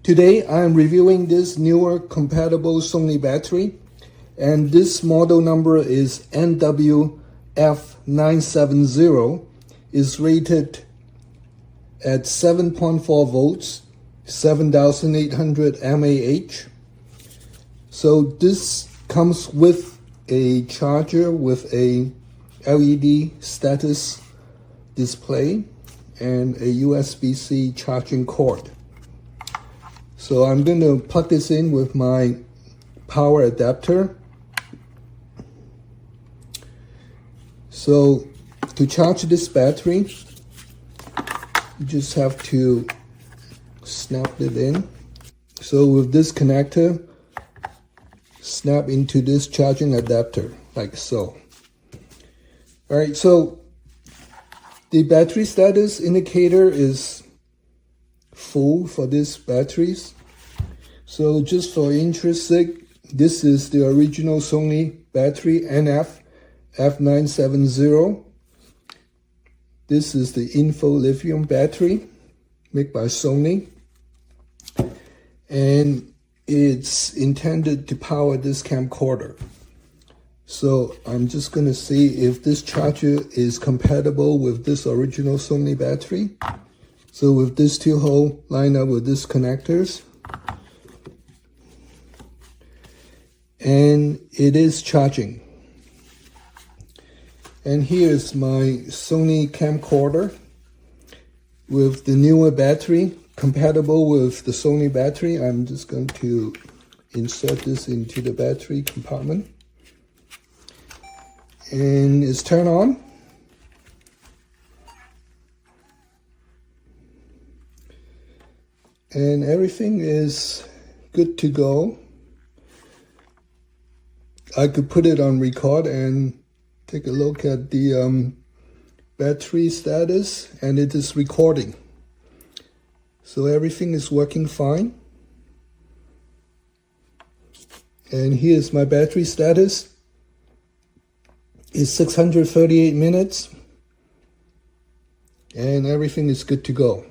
Today I'm reviewing this Neewer compatible Sony battery, and this model number is NP-F750. Is rated at 7.4 volts, 7800 mAh. So this comes with a charger with a LED status display and a USB-C charging cord. So I'm going to plug this in with my power adapter. So to charge this battery, you just have to snap it in. So with this connector, snap into this charging adapter like so. Alright, so the battery status indicator is full for these batteries. So just for interest sake, this is the original Sony battery NP-F750. This is the Info Lithium battery made by Sony, and it's intended to power this camcorder. So I'm just going to see if this charger is compatible with this original Sony battery. So with this two hole line up with these connectors, and it is charging. And here's my Sony camcorder with the Neewer battery compatible with the Sony battery. I'm just going to insert this into the battery compartment, and it's turned on. And everything is good to go. I could put it on record and take a look at the battery status, and it is recording. So everything is working fine. And here's my battery status. It's 638 minutes, and everything is good to go.